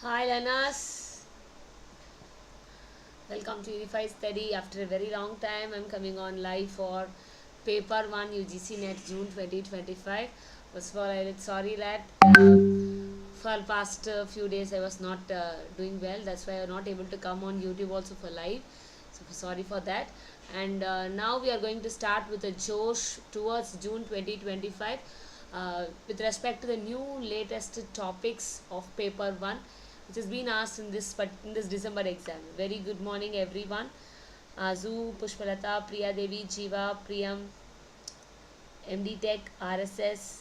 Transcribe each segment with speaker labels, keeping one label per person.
Speaker 1: Hi Lanas, welcome to Unify Study. After a very long time, I'm coming on live for Paper 1 UGC NET June 2025. First of all, I'm sorry that for past few days I was not doing well. That's why I'm not able to come on YouTube also for live. So sorry for that. And now we are going to start with a Josh towards June 2025 with respect to the new latest topics of Paper 1 which has been asked in this December exam. Very good morning, everyone. Azu, Pushpalata, Priya Devi, Jiva, Priyam, MD Tech, RSS,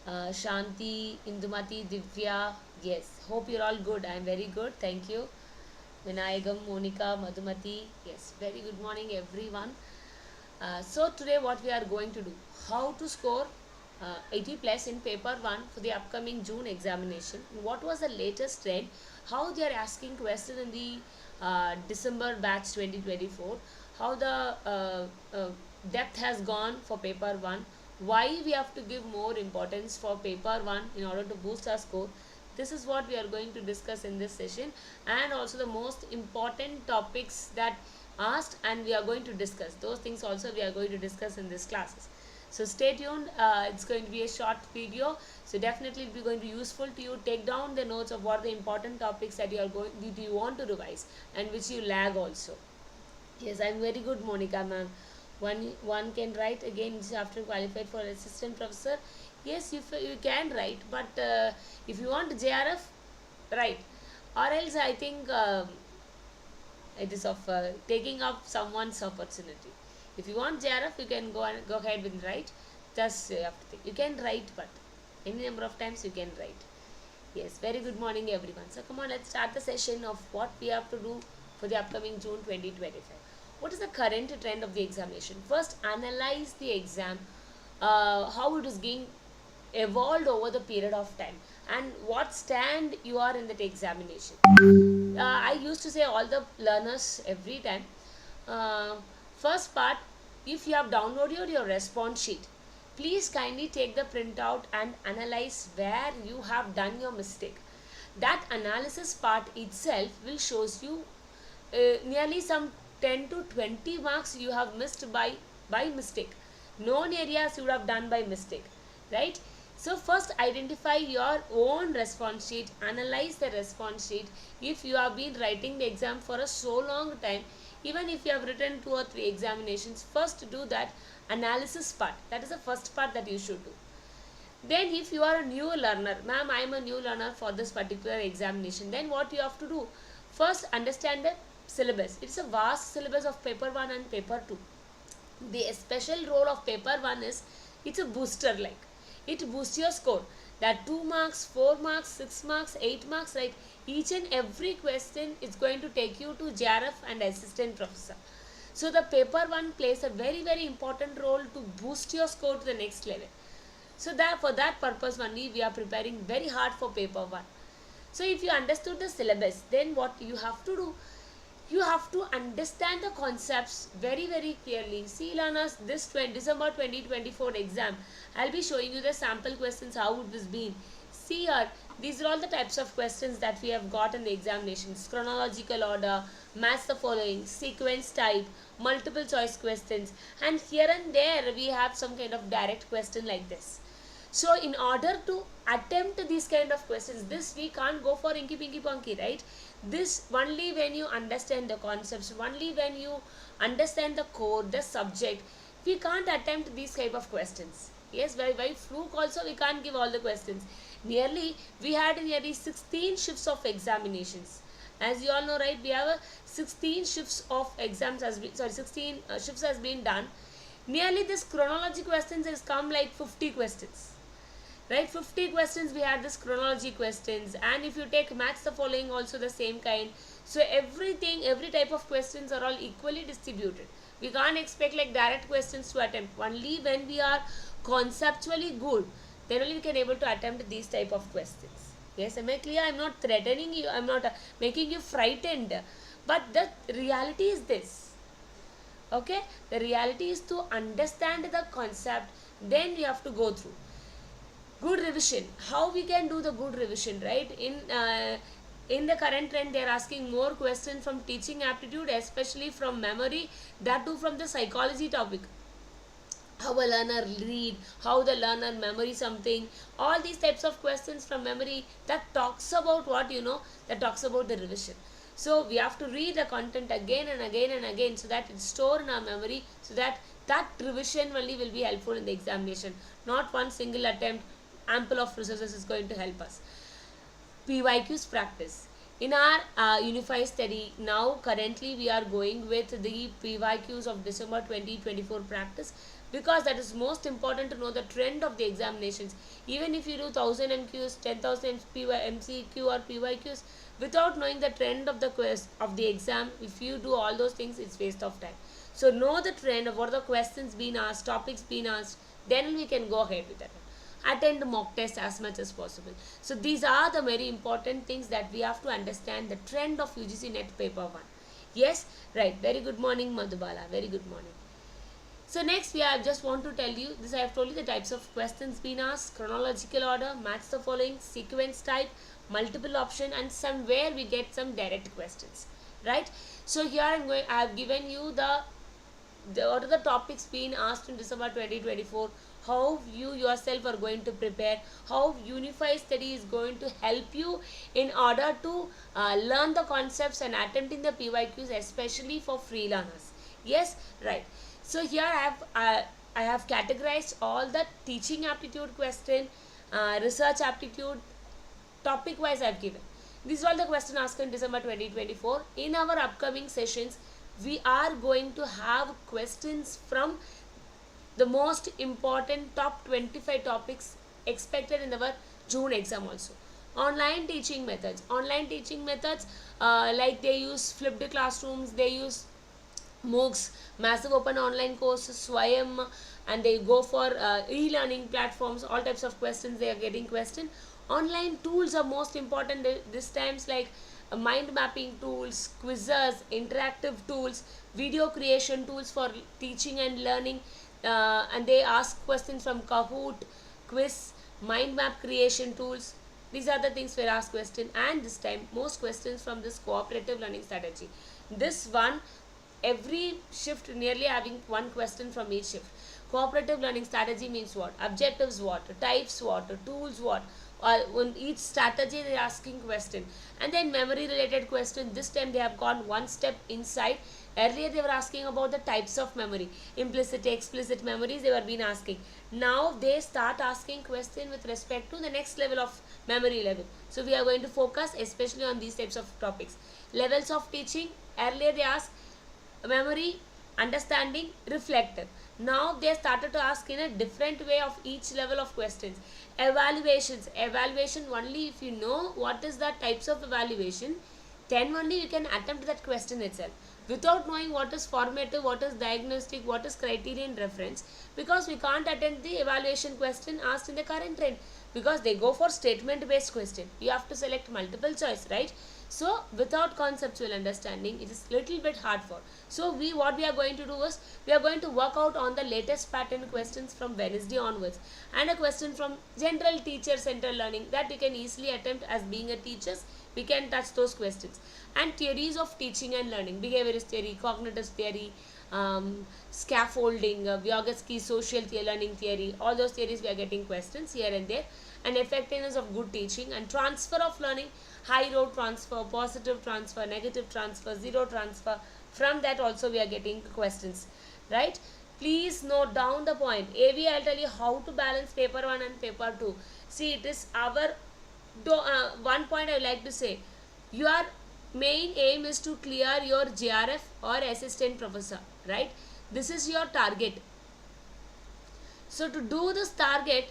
Speaker 1: Shanti, Indumati, Divya. Yes, hope you're all good. I'm very good. Thank you. Vinayagam, Monica, Madhumati. Yes, very good morning, everyone. So today what we are going to do, how to score 80 plus in paper 1 for the upcoming June examination. What was the latest trend, how they are asking question in the December batch 2024, how the depth has gone for paper 1, why we have to give more importance for paper 1 in order to boost our score. This is what we are going to discuss in this session, and also the most important topics that asked, and we are going to discuss those things also we are going to discuss in this classes. So stay tuned. It's going to be a short video, so definitely it will be going to be useful to you. Take down the notes of what the important topics that you want to revise and which you lag also. Yes, I'm very good, Monica ma'am. One can write again after qualified for assistant professor. Yes, you can write, but if you want JRF, write, or else I think it is of taking up someone's opportunity. If you want JRF, you can go ahead and write. Just you have to think. You can write, but any number of times you can write. Yes, very good morning, everyone. So come on, let's start the session of what we have to do for the upcoming June 2025. What is the current trend of the examination? First, analyze the exam, how it is being evolved over the period of time, and what stand you are in that examination. I used to say all the learners every time. Uh, First part, if you have downloaded your response sheet, please kindly take the printout and analyze where you have done your mistake. That analysis part itself will shows you nearly some 10 to 20 marks you have missed by mistake. Known areas you would have done by mistake, right? So first identify your own response sheet, analyze the response sheet. If you have been writing the exam for a so long time, even if you have written 2 or 3 examinations, first do that analysis part. That is the first part that you should do. Then if you are a new learner, ma'am, I am a new learner for this particular examination, then what you have to do? First understand the syllabus. It's a vast syllabus of paper 1 and paper 2. The special role of paper 1 is, it's a booster like. It boosts your score. That 2 marks, 4 marks, 6 marks, 8 marks, right? Each and every question is going to take you to JRF and assistant professor. So the paper 1 plays a very important role to boost your score to the next level. So that for that purpose only we are preparing very hard for paper 1. So if you understood the syllabus, then what you have to do? You have to understand the concepts very clearly. See learners, this December 2024 exam, I'll be showing you the sample questions, how it has been. See here, these are all the types of questions that we have got in the examinations. Chronological order, match the following, sequence type, multiple choice questions, and here and there we have some kind of direct question like this. So in order to attempt these kind of questions, this we can't go for inky pinky ponky, right? This only when you understand the concepts, only when you understand the code, the subject, we can't attempt these type of questions. Yes, by fluke also we can't give all the questions. We had nearly 16 shifts of examinations. As you all know, right, we have 16 shifts of exams 16 shifts has been done. Nearly this chronology questions has come like 50 questions. Right, 50 questions we had this chronology questions, and if you take match the following also the same kind. So every type of questions are all equally distributed. We can't expect like direct questions to attempt. Only when we are conceptually good, then only we can able to attempt these type of questions. Yes, am I clear? I'm not threatening you, I'm not making you frightened, but the reality is this. Okay, the reality is to understand the concept, then we have to go through. Good revision, how we can do the good revision, right? In In the current trend, they are asking more questions from teaching aptitude, especially from memory, that too from the psychology topic. How a learner read, how the learner memory something, all these types of questions from memory, that talks about what, that talks about the revision. So we have to read the content again and again and again, so that it's stored in our memory, so that that revision only will be helpful in the examination. Not one single attempt, ample of resources is going to help us. PYQs practice. In our unified study, now currently we are going with the PYQs of December 2024 practice, because that is most important to know the trend of the examinations. Even if you do 1000 MQs, 10,000 MCQ or PYQs, without knowing the trend of the quest of the exam, if you do all those things, it's waste of time. So know the trend of what the questions being asked, topics being asked, then we can go ahead with that. Attend mock test as much as possible. So these are the very important things that we have to understand, the trend of UGC NET Paper 1. Yes, right. Very good morning, Madhubala. Very good morning. So next, I just want to tell you, this I have told you the types of questions being asked, chronological order, match the following, sequence type, multiple option, and somewhere we get some direct questions, right? So here I have given you what are the topics being asked in December 2024, how you yourself are going to prepare, how unified study is going to help you in order to learn the concepts and attempting the PYQs, especially for free learners. Yes, right. So here I have categorized all the teaching aptitude question, research aptitude, topic wise I have given. These are all the questions asked in December 2024. In our upcoming sessions, we are going to have questions from the most important top 25 topics expected in our June exam also. Online teaching methods. Online teaching methods, like they use flipped classrooms, they use MOOCs, massive open online courses, Swayam, and they go for e-learning platforms, all types of questions they are getting questioned. Online tools are most important this times, like mind mapping tools, quizzes, interactive tools, video creation tools for teaching and learning, and they ask questions from Kahoot, quiz, mind map creation tools. These are the things we ask question, and this time most questions from this cooperative learning strategy. This one, every shift nearly having one question from each shift. Cooperative learning strategy means what? Objectives what? Types what? Tools what? On each strategy they are asking question. And then memory related question, this time they have gone one step inside. Earlier they were asking about the types of memory, implicit, explicit memories they were being asking. Now they start asking question with respect to the next level of memory level. So we are going to focus especially on these types of topics. Levels of teaching, earlier they asked memory, understanding, reflective. Now they started to ask in a different way of each level of questions. Evaluations, evaluation only if you know what is the types of evaluation, then only you can attempt that question itself. Without knowing what is formative, what is diagnostic, what is criterion reference, because we can't attempt the evaluation question asked in the current trend, because they go for statement based question. You have to select multiple choice, right? So without conceptual understanding, it is little bit hard for. So what we are going to do is, we are going to work out on the latest pattern questions from Wednesday onwards, and a question from general teacher centered learning that you can easily attempt as being a teacher. We can touch those questions. And theories of teaching and learning, behaviorist theory, cognitive theory, scaffolding, Vygotsky's social learning theory, all those theories we are getting questions here and there. And effectiveness of good teaching and transfer of learning, high road transfer, positive transfer, negative transfer, zero transfer. From that also we are getting questions, right? Please note down the point. AV, I'll tell you how to balance paper 1 and paper 2. See, it is our one point I would like to say. Your main aim is to clear your JRF or assistant professor, right? This is your target. So to do this target,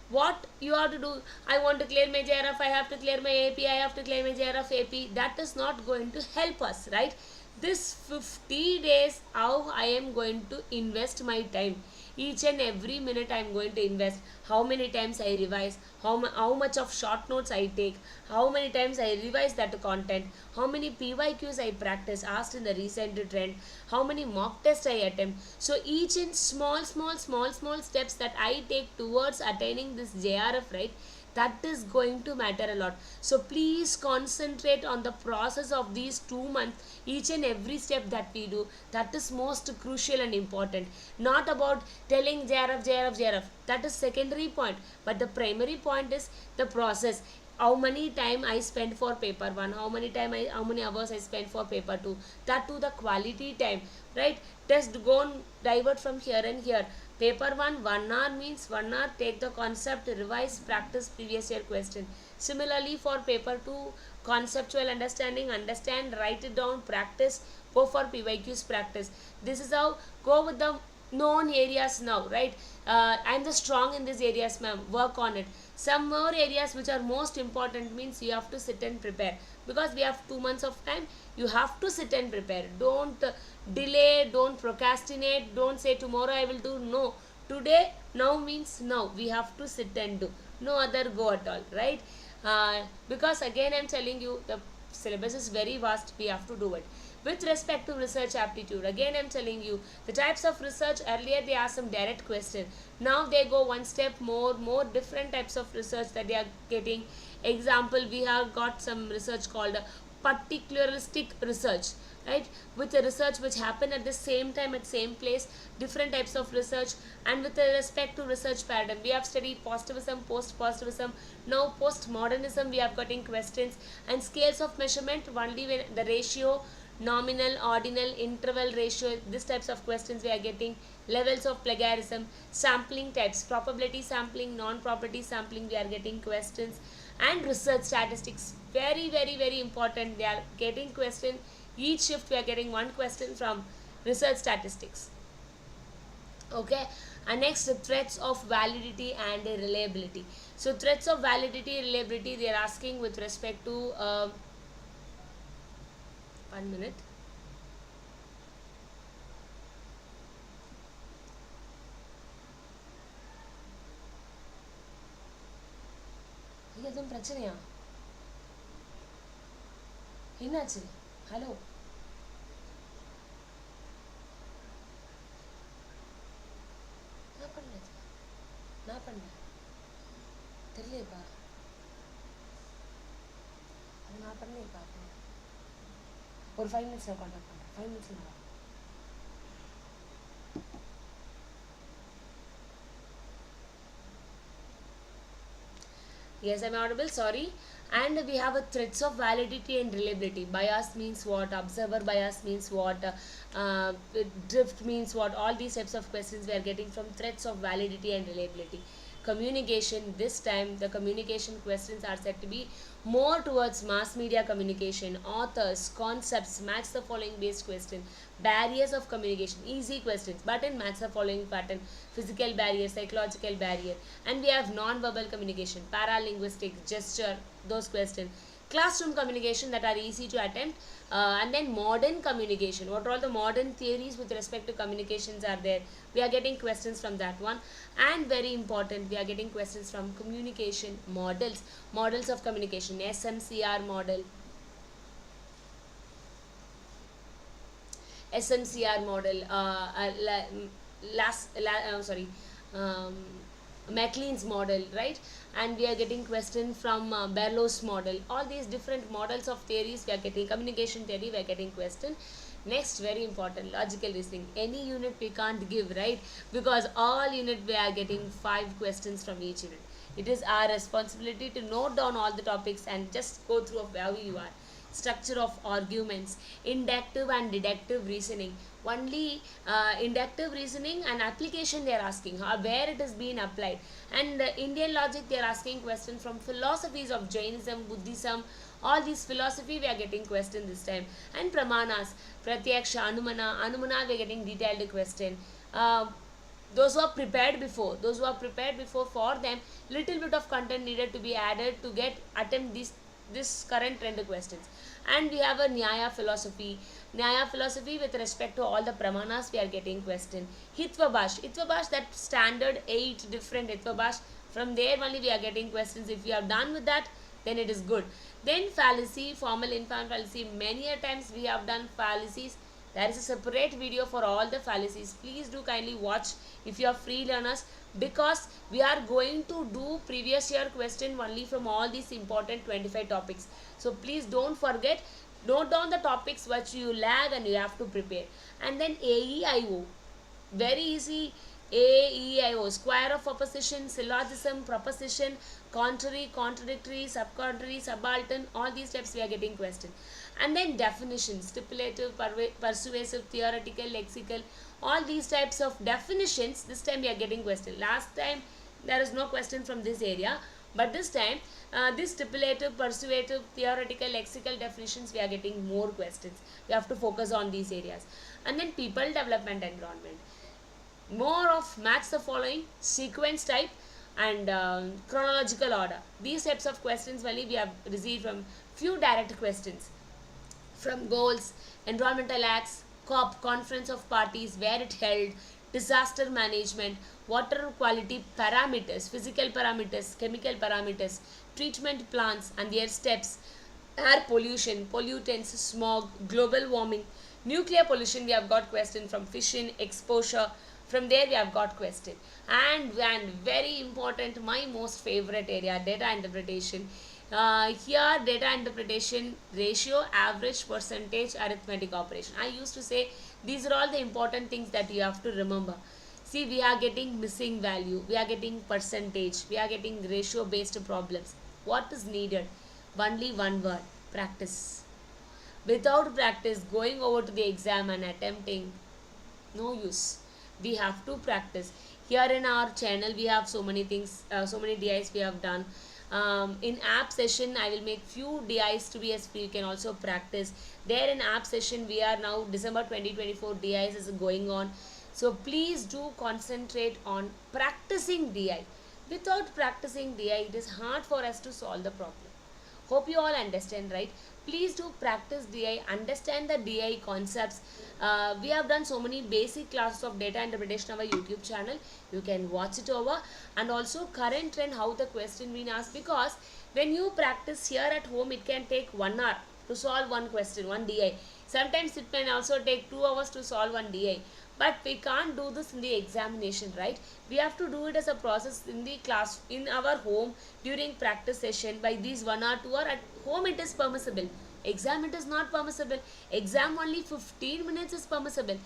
Speaker 1: what you have to do, I want to clear my JRF, I have to clear my AP, I have to clear my JRF AP, that is not going to help us, right? This 50 days, how I am going to invest my time. Each and every minute I am going to invest. How many times I revise, how much of short notes I take, how many times I revise that content, how many PYQs I practice asked in the recent trend, how many mock tests I attempt. So each in small steps that I take towards attaining this JRF, right? that is going to matter a lot. So please concentrate on the process of these 2 months, each and every step that we do. That is most crucial and important. Not about telling JRF, JRF, JRF. That is secondary point. But the primary point is the process. How many time I spend for paper 1, how many hours I spend for paper 2, that to the quality time, right? Just go and divert from here and here. Paper 1 hour means 1 hour, take the concept, revise, practice previous year question. Similarly for paper 2, conceptual understanding, understand, write it down, practice, go for PYQs, practice. This is how, go with the known areas now, right? I'm the strong in these areas, ma'am, work on it. Some more areas which are most important means you have to sit and prepare, because we have 2 months of time. You have to sit and prepare. Don't delay, don't procrastinate, don't say tomorrow I will do. No, today, now means now. We have to sit and do, no other go at all, right? Because again I'm telling you, the syllabus is very vast, we have to do it. With respect to research aptitude, again I'm telling you, the types of research, earlier they asked some direct question, now they go one step more different types of research that they are getting. Example, we have got some research called particularistic research, right? With the research which happen at the same time at same place, different types of research. And with respect to research paradigm, we have studied positivism, post-positivism, now postmodernism. We have gotten questions and scales of measurement, only when the ratio, nominal, ordinal, interval ratio, these types of questions we are getting. Levels of plagiarism, sampling types, probability sampling, non-probability sampling, we are getting questions. And research statistics, very important, they are getting question. Each shift we are getting one question from research statistics. Okay, and next, threats of validity and reliability. So threats of validity, reliability, they are asking with respect to 1 minute. எதுவும் பிரச்சனையா? என்னாச்சு? Hello, நான் பண்ணல தெரியலையப்பா, அது நான் பண்ணலையப்பா. ஒரு 5 minutes நான் contact பண்ணுறேன். 5 minutes நான். Yes, I'm audible, sorry. And we have a threats of validity and reliability. Bias means what? Observer bias means what? Drift means what? All these types of questions we are getting from threats of validity and reliability. Communication, this time the communication questions are said to be more towards mass media communication, authors, concepts, match the following based question. Barriers of communication, easy questions, but in match the following pattern. Physical barrier, psychological barrier. And we have non-verbal communication, paralinguistic, gesture, those questions. Classroom communication that are easy to attempt. And then modern communication, what are all the modern theories with respect to communications are there, we are getting questions from that one. And very important, we are getting questions from communication models, models of communication, SMCR model, MacLean's model, right? And we are getting question from Berlow's model. All these different models of theories we are getting. Communication theory we are getting question. Next, very important, logical reasoning. Any unit we can't give, right? Because all unit we are getting 5 questions from each unit. It is our responsibility to note down all the topics and just go through how you are. Structure of arguments, inductive and deductive reasoning. Only inductive reasoning and application they are asking, where it has been applied. And Indian logic they are asking question from philosophies of Jainism, Buddhism, all these philosophy we are getting question this time. And pramanas, pratyaksha, anumana we are getting detailed question. Those who are prepared before, for them little bit of content needed to be added to attempt this current trend questions. And we have a Nyaya philosophy with respect to all the pramanas we are getting question. Hitvabhash, that standard 8 different Hitvabhash, from there only we are getting questions. If you have done with that, then it is good. Then fallacy, formal informal fallacy, many a times we have done fallacies There is a separate video for all the fallacies. Please do kindly watch if you are free learners, because we are going to do previous year question only from all these important 25 topics. So please don't forget, note down the topics which you lag and you have to prepare. And then AEIO, very easy. AEIO, square of opposition, syllogism, proposition, contrary, contradictory, subcontrary, subaltern, all these steps we are getting question. And then definitions, stipulative, persuasive, theoretical, lexical, all these types of definitions, this time we are getting question. Last time there is no question from this area, but this time this stipulative, persuasive, theoretical, lexical definitions, we are getting more questions. We have to focus on these areas. And then people, development, environment, more of match the following, sequence type, and chronological order. These types of questions only we have received from few direct questions from goals, environmental acts, COP, conference of parties, where it held, disaster management, water quality parameters, physical parameters, chemical parameters, treatment plants and their steps, air pollution, pollutants, smog, global warming, nuclear pollution. We have got question from fission, exposure. From there we have got question. And very important, my most favorite area, data interpretation. Here data interpretation, ratio, average, percentage, arithmetic operation. I used to say these are all the important things that you have to remember. See, we are getting missing value, we are getting percentage, we are getting ratio based problems. What is needed? Only one word, practice. Without practice, going over to the exam and attempting, no use. We have to practice. Here in our channel we have so many things, so many DIs we have done. In app session I will make few DIs to be as free. You can also practice there in app session. We are now December 2024 DIs is going on, so please do concentrate on practicing DI. Without practicing DI, it is hard for us to solve the problem. Hope you all understand, right? Please do practice DI, understand the DI concepts. We have done so many basic classes of data interpretation on our YouTube channel. You can watch it over. And also current trend, how the question being asked, because when you practice here at home, it can take 1 hour to solve one question, one DI. Sometimes it can also take 2 hours to solve one DI. But we can't do this in the examination, right? We have to do it as a process in the class, in our home, during practice session. By these 1 hour, 2 hour, at home it is permissible. Exam it is not permissible. Exam only 15 minutes is permissible.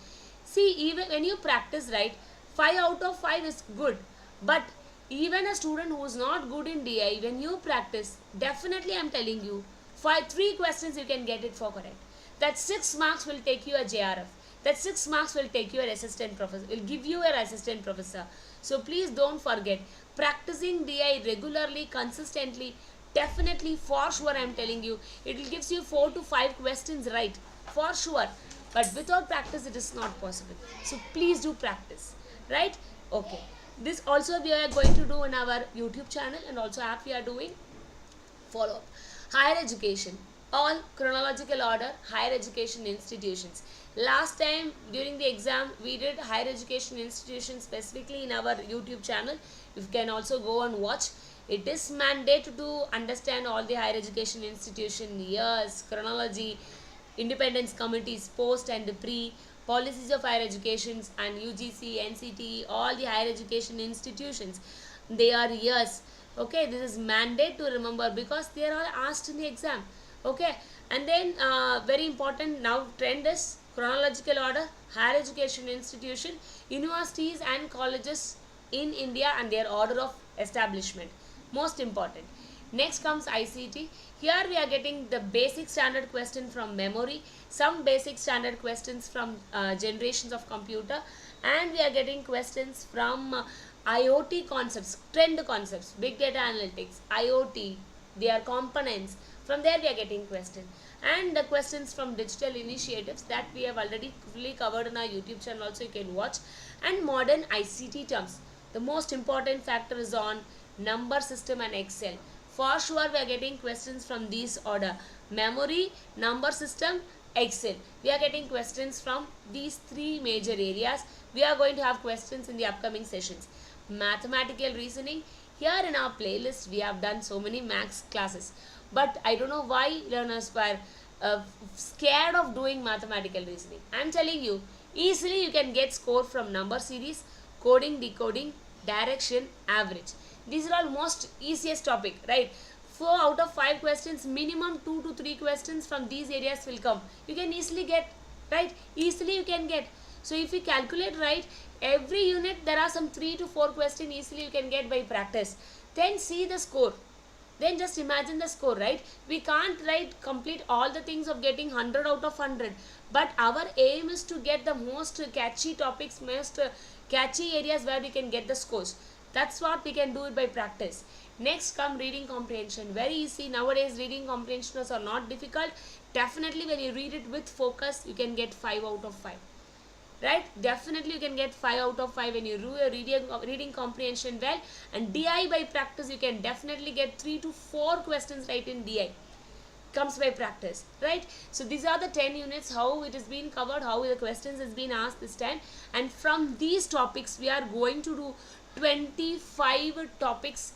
Speaker 1: See, even when you practice, right, 5 out of 5 is good. But even a student who is not good in DI, when you practice, definitely I am telling you, 3 questions you can get it for correct. That 6 marks will take you a JRF. That 6 marks will take you an assistant professor, will give you an assistant professor. So please don't forget, practicing DI regularly, consistently, definitely, for sure I am telling you, it will give you 4 to 5 questions right, for sure. But without practice it is not possible. So please do practice, right? Okay. This also we are going to do in our YouTube channel, and also app we are doing. Follow up. Higher education. All chronological order, higher education institutions. Last time during the exam we did higher education institutions specifically in our YouTube channel. You can also go and watch. It is mandate to understand all the higher education institution, years, chronology, independence committees, post and pre, policies of higher education, and UGC, NCT, all the higher education institutions. They are years. Okay, this is mandate to remember because they are all asked in the exam. Okay, and then very important now trend is chronological order, higher education institution, universities and colleges in India and their order of establishment. Most important. Next comes ICT. Here we are getting the basic standard question from memory, some basic standard questions from generations of computer, and we are getting questions from IoT concepts, trend concepts, big data analytics, IoT, their components. From there we are getting questions, and the questions from digital initiatives that we have already fully covered in our YouTube channel, also you can watch. And modern ICT terms. The most important factor is on number system and Excel. For sure we are getting questions from these order: memory, number system, Excel. We are getting questions from these 3 major areas. We are going to have questions in the upcoming sessions. Mathematical reasoning. Here in our playlist we have done so many maths classes, but I don't know why learners were scared of doing mathematical reasoning. I'm telling you, easily you can get score from number series, coding, decoding, direction, average. These are all most easiest topic, right? 4 out of 5 questions, minimum 2 to 3 questions from these areas will come. You can easily get, right? Easily you can get. So if you calculate right, every unit there are some 3 to 4 questions easily you can get by practice. Then see the score. Then just imagine the score, right? We can't complete all the things of getting 100 out of 100. But our aim is to get the most catchy topics, most catchy areas where we can get the scores. That's what we can do it by practice. Next come reading comprehension. Very easy. Nowadays reading comprehensions are not difficult. Definitely when you read it with focus, you can get 5 out of 5. Right? Definitely you can get 5 out of 5 when you do your reading comprehension well. And DI by practice, you can definitely get 3 to 4 questions right in DI. Comes by practice, right? So these are the 10 units, how it has been covered, how the questions has been asked this time. And from these topics, we are going to do 25 topics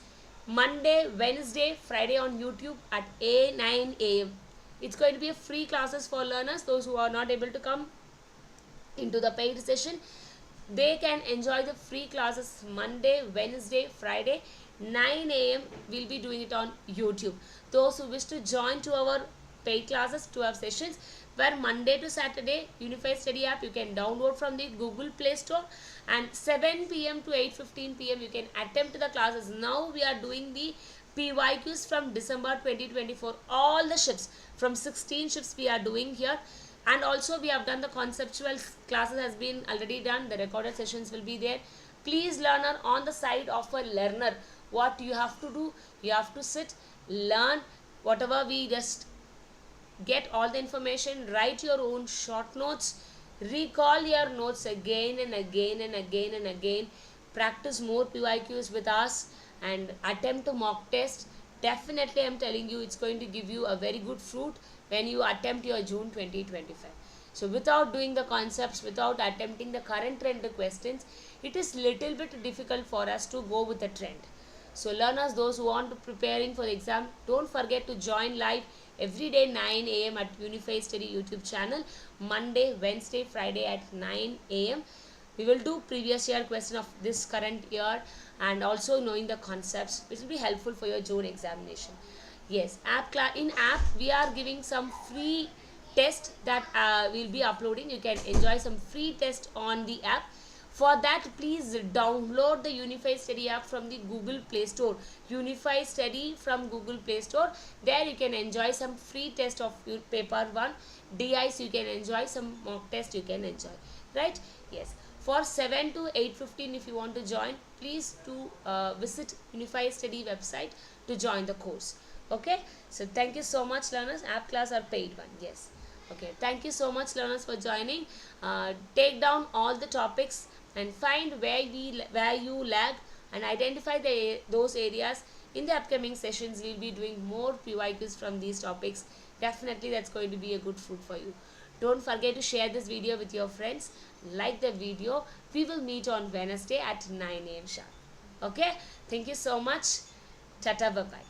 Speaker 1: Monday, Wednesday, Friday on YouTube at 9 a.m. It's going to be a free classes for learners. Those who are not able to come into the paid session, they can enjoy the free classes Monday, Wednesday, Friday, 9 a.m. We'll be doing it on YouTube. Those who wish to join to our paid classes, to our sessions, where Monday to Saturday, Unified Study app you can download from the Google Play Store, and 7 p.m. to 8:15 p.m. you can attempt the classes. Now we are doing the PYQs from December 2024. All the shifts, from 16 shifts we are doing here. And also we have done the conceptual classes has been already done. The recorded sessions will be there. Please learner, on the side of a learner, what you have to do, you have to sit, learn whatever we just get all the information, write your own short notes, recall your notes again and again and again and again, practice more PYQs with us and attempt a mock test. Definitely I'm telling you, it's going to give you a very good fruit when you attempt your June 2025. So without doing the concepts, without attempting the current trend questions, it is little bit difficult for us to go with the trend. So learners, those who want to preparing for the exam, don't forget to join live every day 9 a.m. at Unified Study YouTube channel. Monday, Wednesday, Friday at 9 a.m. We will do previous year question of this current year and also knowing the concepts, which will be helpful for your June examination. Yes, in app we are giving some free test that we'll be uploading. You can enjoy some free test on the app. For that, please download the Unified Study app from the Google Play Store. Unified Study from Google Play Store. There you can enjoy some free test of your paper 1. DIs you can enjoy, some mock test you can enjoy. Right? Yes. For 7 to 8:15 if you want to join, please to visit Unified Study website to join the course. Okay. So thank you so much learners. App class are paid one. Yes. Okay. Thank you so much learners for joining. Take down all the topics and find where you lag and identify those areas. In the upcoming sessions we'll be doing more PYQs from these topics. Definitely that's going to be a good fruit for you. Don't forget to share this video with your friends. Like the video. We will meet on Wednesday at 9 a.m. sharp. Okay. Thank you so much. Tata, bye bye.